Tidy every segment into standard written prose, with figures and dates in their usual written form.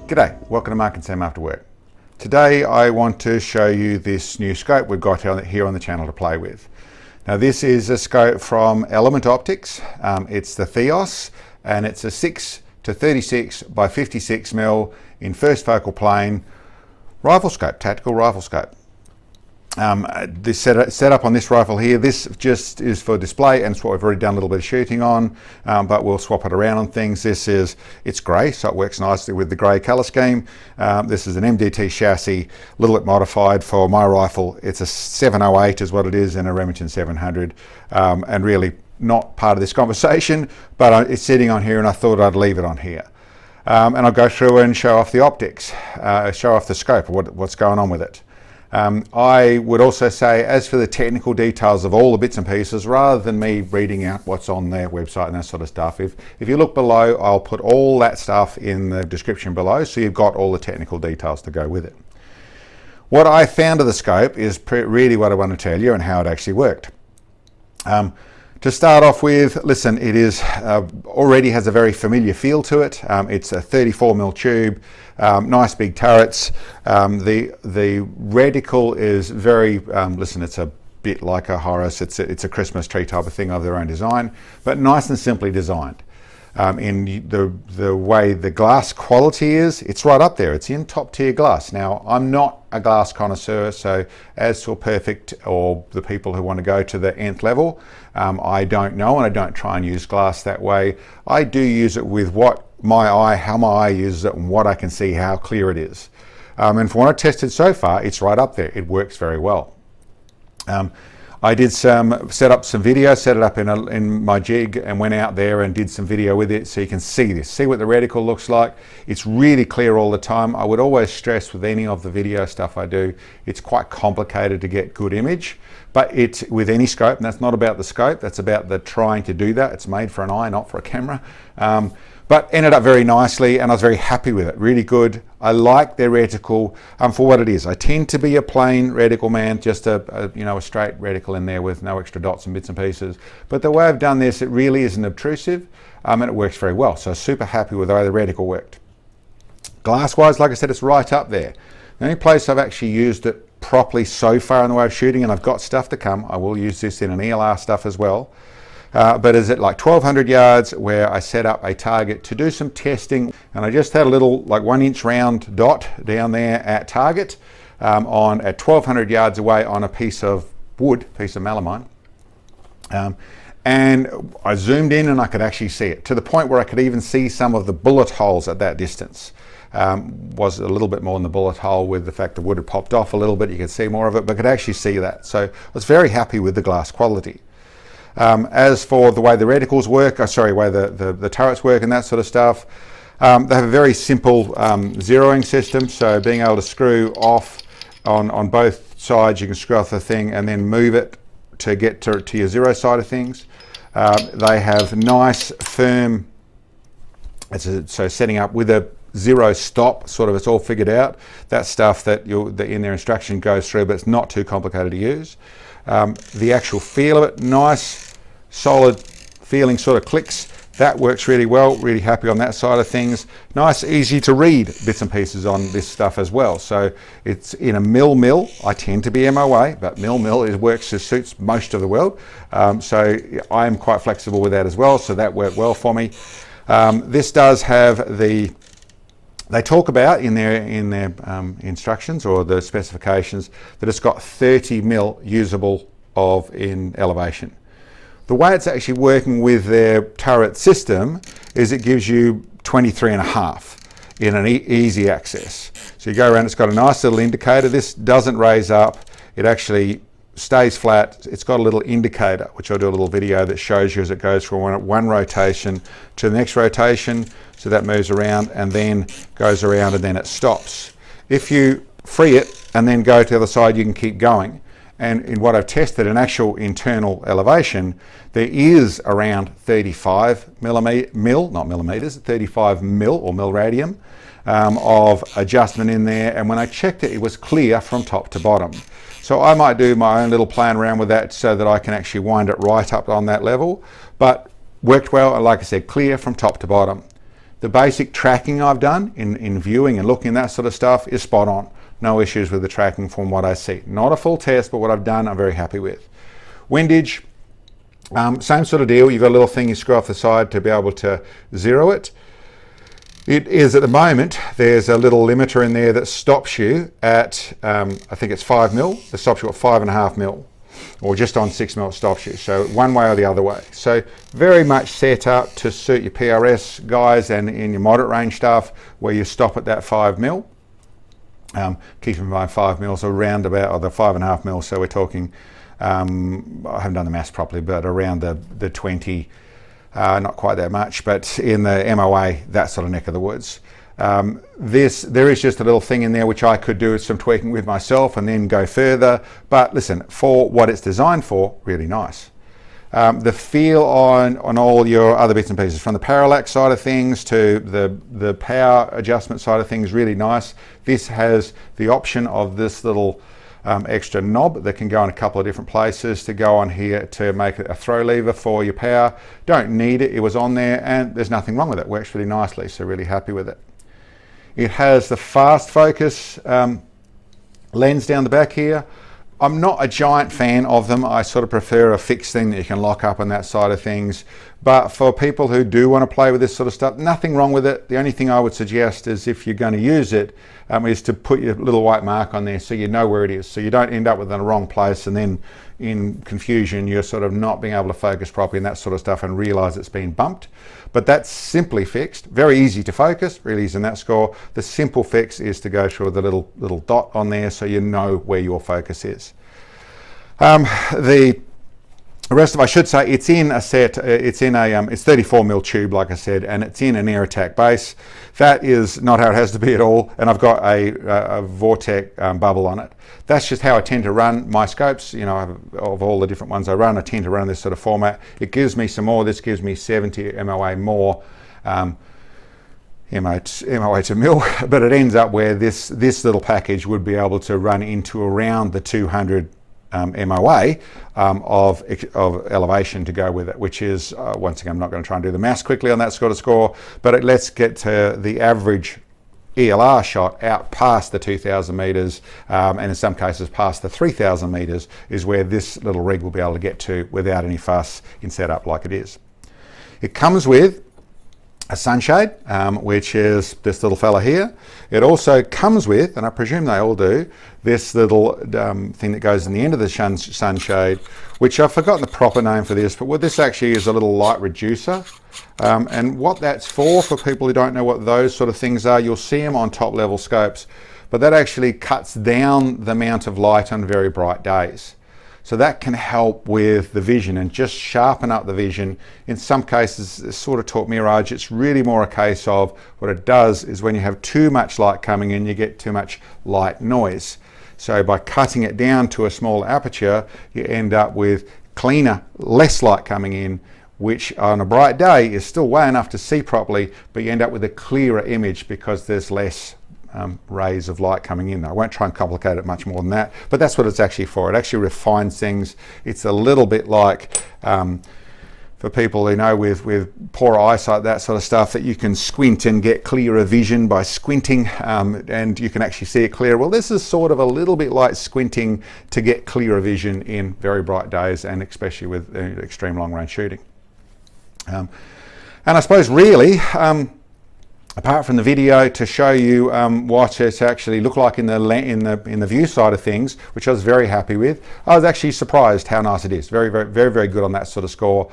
G'day, welcome to Mark and Sam After Work. Today I want to show you this new scope we've got here on the channel to play with. Now this is a scope from Element Optics. It's the THEOS and it's a 6 to 36 by 56 mil in first focal plane rifle scope, tactical rifle scope. This setup on this rifle here, this just is for display and it's what we've already done a little bit of shooting on, but we'll swap it around on things. It's grey, so it works nicely with the grey colour scheme. This is an MDT chassis, a little bit modified for my rifle. It's a 708 is what it is, and a Remington 700, and really not part of this conversation, but it's sitting on here and I thought I'd leave it on here. And I'll go through and show off the optics, show off the scope of what's going on with it. I would also say, as for the technical details of all the bits and pieces, rather than me reading out what's on their website and that sort of stuff, if you look below, I'll put all that stuff in the description below, so you've got all the technical details to go with it. What I found of the scope is really what I want to tell you and how it actually worked. To start off with, listen, it is already has a very familiar feel to it. It's a 34mm tube, nice big turrets. The reticle is very, listen, it's a bit like a Horus. It's a Christmas tree type of thing of their own design, but nice and simply designed. In the way the glass quality is, it's right up there. It's in top tier glass. Now, I'm not a glass connoisseur, so as to a perfect or the people who want to go to the nth level, I don't know, and I don't try and use glass that way. I do use it with how my eye uses it and what I can see, how clear it is. And from what I've tested so far, it's right up there. It works very well. I did set up some video, set it up in my jig and went out there and did some video with it so you can see this, see what the reticle looks like. It's really clear all the time. I would always stress with any of the video stuff I do, it's quite complicated to get good image, but it's with any scope, and that's not about the scope, that's about the trying to do that. It's made for an eye, not for a camera. But ended up very nicely and I was very happy with it, really good. I like their reticle for what it is. I tend to be a plain reticle man, just a straight reticle in there with no extra dots and bits and pieces. But the way I've done this, it really isn't obtrusive and it works very well. So super happy with the way the reticle worked. Glass-wise, like I said, it's right up there. The only place I've actually used it properly so far in the way of shooting, and I've got stuff to come, I will use this in an ELR stuff as well, but is at like 1200 yards where I set up a target to do some testing, and I just had a little like 1 inch round dot down there at target at 1200 yards away on a piece of wood, piece of melamine, and I zoomed in and I could actually see it to the point where I could even see some of the bullet holes at that distance. Was a little bit more in the bullet hole with the fact the wood had popped off a little bit, you could see more of it, but could actually see that. So I was very happy with the glass quality. As for the way the reticles work, way the turrets work and that sort of stuff, they have a very simple zeroing system, so being able to screw off on both sides, you can screw off the thing and then move it to get to your zero side of things. They have nice firm, so setting up with a zero stop, sort of, it's all figured out. That stuff that in their instruction goes through, but it's not too complicated to use. The actual feel of it, nice, solid feeling, sort of clicks. That works really well, really happy on that side of things. Nice, easy to read bits and pieces on this stuff as well. So it's in a mil. I tend to be MOA, but mil works as suits most of the world. So I'm quite flexible with that as well, so that worked well for me. This does have they talk about in their instructions or the specifications that it's got 30 mil usable in elevation. The way it's actually working with their turret system is it gives you 23.5 in an easy access. So you go around, it's got a nice little indicator. This doesn't raise up, it actually stays flat. It's got a little indicator, which I'll do a little video that shows you as it goes from one rotation to the next rotation. So that moves around and then goes around and then it stops. If you free it and then go to the other side, you can keep going. And in what I've tested, an actual internal elevation, there is around 35 millimeters, 35 mil or mil radium of adjustment in there. And when I checked it, it was clear from top to bottom. So I might do my own little playing around with that so that I can actually wind it right up on that level, but worked well. And like I said, clear from top to bottom. The basic tracking I've done in viewing and looking at that sort of stuff is spot on. No issues with the tracking from what I see. Not a full test, but what I've done I'm very happy with. Windage, same sort of deal. You've got a little thing you screw off the side to be able to zero it. It is at the moment, there's a little limiter in there that stops you at, I think it's 5 mil. It stops you at 5.5 mil. Or just on 6 mil it stops you. So one way or the other way. So very much set up to suit your PRS guys and in your moderate range stuff where you stop at that 5 mil. Keep in mind 5 mils around about, or the 5.5 mil, so we're talking, I haven't done the maths properly, but around the 20, not quite that much, but in the MOA, that sort of neck of the woods. There is just a little thing in there which I could do some tweaking with myself and then go further. But listen, for what it's designed for, really nice. The feel on all your other bits and pieces, from the parallax side of things to the power adjustment side of things, really nice. This has the option of this little extra knob that can go in a couple of different places to go on here to make it a throw lever for your power. Don't need it, it was on there and there's nothing wrong with it. Works really nicely, so really happy with it. It has the fast focus lens down the back here. I'm not a giant fan of them. I sort of prefer a fixed thing that you can lock up on that side of things. But for people who do want to play with this sort of stuff, nothing wrong with it. The only thing I would suggest is if you're going to use it, is to put your little white mark on there so you know where it is. So you don't end up with it in the wrong place and then in confusion you're sort of not being able to focus properly and that sort of stuff and realize it's been bumped. But that's simply fixed. Very easy to focus, really easy in that score. The simple fix is to go through the little dot on there so you know where your focus is. The rest of, I should say, it's in a set, it's 34mm tube, like I said, and it's in an air attack base. That is not how it has to be at all, and I've got a Vortex bubble on it. That's just how I tend to run my scopes. You know, of all the different ones I run, I tend to run this sort of format. It gives me some more. This gives me 70 MOA more. MOA to mil, but it ends up where this little package would be able to run into around the 200 MOA of elevation to go with it, which is, once again, I'm not going to try and do the maths quickly on that sort of score, but let's get to the average ELR shot out past the 2,000 meters, and in some cases past the 3,000 meters is where this little rig will be able to get to without any fuss in setup like it is. It comes with a sunshade, which is this little fella here. It also comes with, and I presume they all do, this little thing that goes in the end of the sunshade, which I've forgotten the proper name for this, but what this actually is, a little light reducer. And what that's for people who don't know what those sort of things are, you'll see them on top level scopes, but that actually cuts down the amount of light on very bright days. So that can help with the vision and just sharpen up the vision. In some cases, it's sort of taught mirage. It's really more a case of what it does is when you have too much light coming in, you get too much light noise. So by cutting it down to a small aperture, you end up with cleaner, less light coming in, which on a bright day is still way enough to see properly, but you end up with a clearer image because there's less rays of light coming in. I won't try and complicate it much more than that, but that's what it's actually for. It actually refines things. It's a little bit like for people who know with poor eyesight, that sort of stuff, that you can squint and get clearer vision by squinting, and you can actually see it clearer. Well, this is sort of a little bit like squinting to get clearer vision in very bright days, and especially with extreme long range shooting. And I suppose really, apart from the video to show you what it actually looked like in the view side of things, which I was very happy with, I was actually surprised how nice it is. Very, very, very, very good on that sort of score.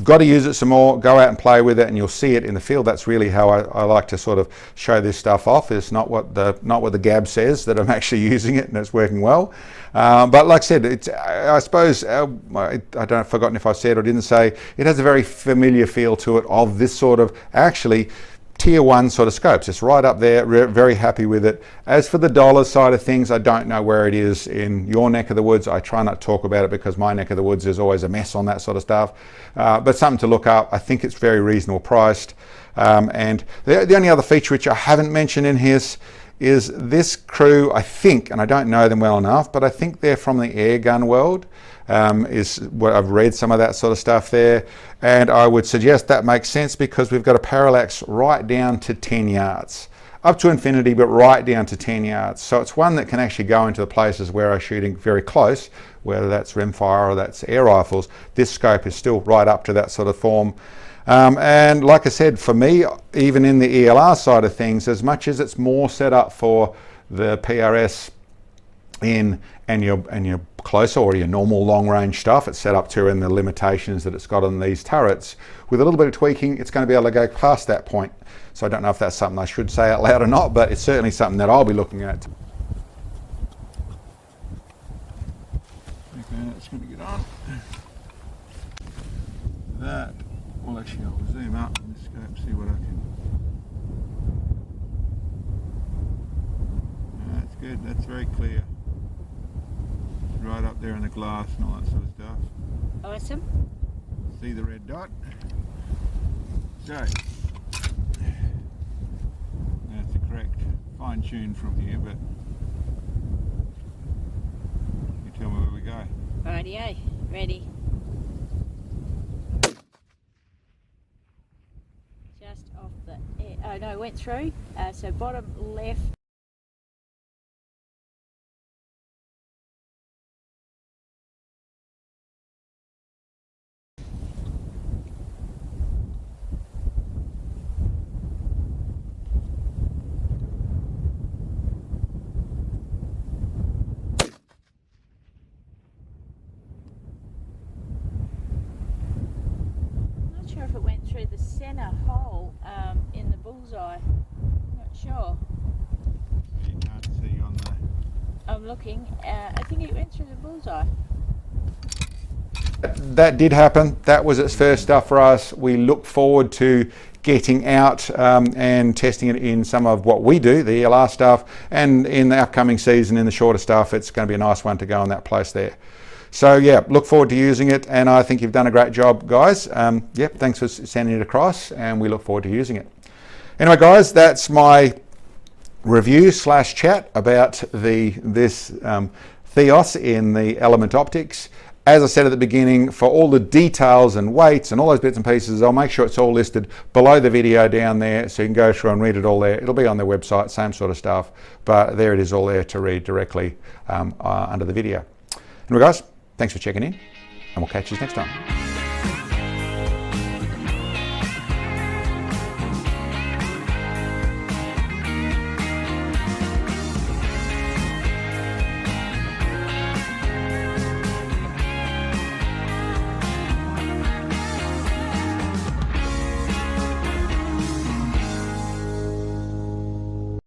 Got to use it some more, go out and play with it, and you'll see it in the field. That's really how I like to sort of show this stuff off. It's not what the gab says, that I'm actually using it and it's working well. But like I said, I suppose, I've forgotten if I said or didn't say, it has a very familiar feel to it of this sort of actually tier one sort of scopes. It's right up there, very happy with it. As for the dollar side of things, I don't know where it is in your neck of the woods. I try not to talk about it because my neck of the woods is always a mess on that sort of stuff. But something to look up. I think it's very reasonable priced. And the only other feature which I haven't mentioned in here is this crew, I think, and I don't know them well enough, but I think they're from the air gun world, is what I've read, some of that sort of stuff there. And I would suggest that makes sense because we've got a parallax right down to 10 yards. Up to infinity, but right down to 10 yards. So it's one that can actually go into the places where I'm shooting very close, whether that's rimfire or that's air rifles. This scope is still right up to that sort of form. And like I said, for me, even in the ELR side of things, as much as it's more set up for the PRS and your closer or your normal long range stuff, it's set up to in the limitations that it's got on these turrets. With a little bit of tweaking, it's going to be able to go past that point. So I don't know if that's something I should say out loud or not, but it's certainly something that I'll be looking at. Okay, that's going to get on. That, well actually I'll zoom up in this scope, see what I can. That's good, that's very clear. Right up there in the glass and all that sort of stuff. Awesome. See the red dot? So, that's the correct fine tune from here, but you tell me where we go. Rightio, ready. Just off the air. Oh no, went through. So bottom left. If it went through the center hole in the bullseye, not sure. You can't see on the... I'm looking. I think it went through the bullseye. That did happen. That was its first stuff for us. We look forward to getting out and testing it in some of what we do, the ELR stuff, and in the upcoming season in the shorter stuff. It's going to be a nice one to go in that place there. So yeah, look forward to using it, and I think you've done a great job, guys. Yep, thanks for sending it across, and we look forward to using it. Anyway, guys, that's my review / chat about this THEOS in the Element Optics. As I said at the beginning, for all the details and weights and all those bits and pieces, I'll make sure it's all listed below the video down there, so you can go through and read it all there. It'll be on their website, same sort of stuff, but there it is all there to read directly under the video. Anyway, guys, thanks for checking in, and we'll catch you next time.